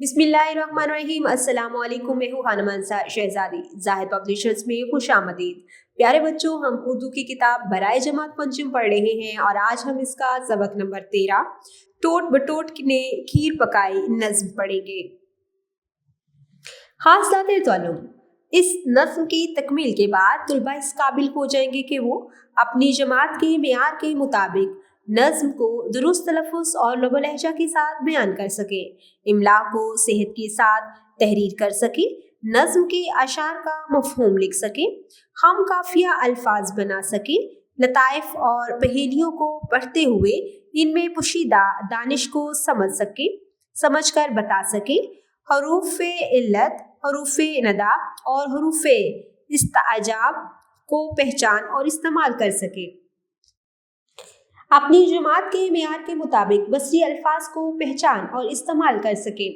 बिस्मिल्लाहिर्रहमानिर्रहीम। अस्सलाम वालेकुम। मैं हूँ हनुमानसा शहजादी। जाहिद पब्लिशर्स में खुशामदीद। प्यारे बच्चों, हम उर्दू की किताब बराए जमात पंचम पढ़ रहे हैं और आज हम इसका सबक नंबर 13 टोट बटोट ने खीर पकाई नज्म पढ़ेंगे। हासिलात ताल्लुम। इस नज्म की तकमील के बाद तुलबा इस काबिल हो जाएंगे कि वो अपनी जमात के मेयार के मुताबिक नज्म को दुरुस्त तलफ़ुज़ और लबो लहजा के साथ बयान कर सके, इमला को सेहत के साथ तहरीर कर सके, नज्म के अशार का मफ़हूम लिख सके, हम काफिया अल्फाज बना सके, लताइफ और पहेलियों को पढ़ते हुए इनमें पोशीदा दानिश को समझ कर बता सके, हरूफ इल्लत, हरूफ नदा और हरूफ इस्ताजाब को पहचान और इस्तेमाल कर सके, अपनी जमात के मेयार के मुताबिक बसरी अल्फाज को पहचान और इस्तेमाल कर सके।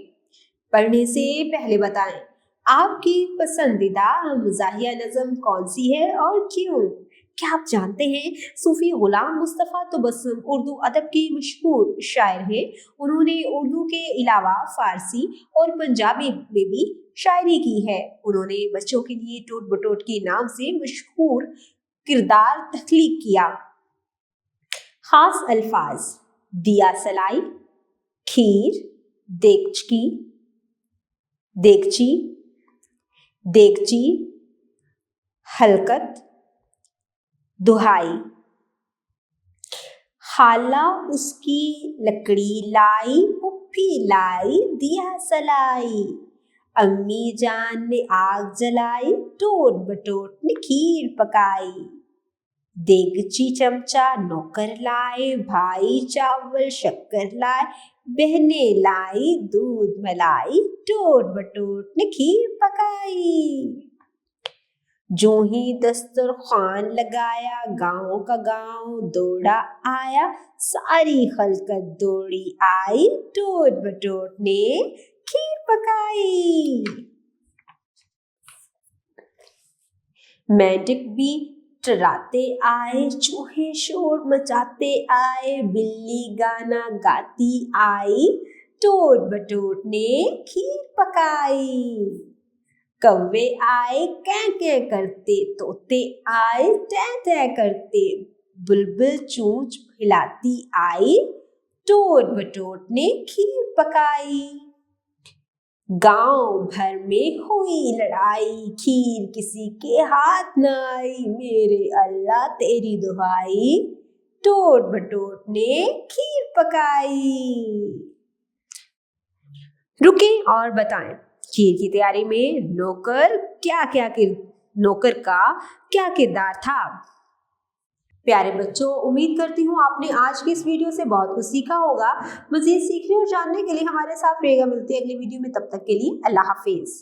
पढ़ने से पहले बताएं आपकी पसंदीदा मज़ाहिया नज़म कौन सी है और क्यों? क्या आप जानते हैं सूफी गुलाम मुस्तफ़ा तबस्सुम उर्दू अदब की मशहूर शायर हैं। उन्होंने उर्दू के अलावा फ़ारसी और पंजाबी में भी शायरी की है। उन्होंने बच्चों के लिए टोट बटोट के नाम से मशहूर किरदार तख्लीक किया। खास अल्फाज: दिया सलाई, खीर, देगची, हलकत, दुहाई। खाला उसकी लकड़ी लाई, पुप्पी लाई दिया सलाई, अम्मी जान ने आग जलाई, टोट बटोट ने खीर पकाई, देगची चमचा नौकर लाए, भाई चावल शक्कर लाए, बहने लाई दूध मलाई, टोट बटोट ने खीर पकाई। जो ही दस्तरखान लगाया, गांव का गांव दौड़ा आया, सारी खलकत दौड़ी आई, टोट बटोट ने खीर पकाई। मेंढक भी टराते आए, चूहे शोर मचाते आए, बिल्ली गाना गाती आई, टोट बटोट ने खीर पकाई। कौवे आए कैं कैं करते, तोते आए टैं टैं करते, बुलबुल चोंच हिलाती आई, टोट बटोट ने खीर पकाई। गांव भर में हुई लड़ाई, खीर किसी के हाथ न आई, मेरे अल्लाह तेरी दुहाई, टोट बटोट ने खीर पकाई। रुकें और बताएं खीर की तैयारी में नौकर का क्या किरदार था। प्यारे बच्चों, उम्मीद करती हूँ आपने आज की इस वीडियो से बहुत कुछ सीखा होगा। मज़ीद सीखने और जानने के लिए हमारे साथ रहेगा। मिलते हैं अगली वीडियो में, तब तक के लिए अल्लाह हाफिज़।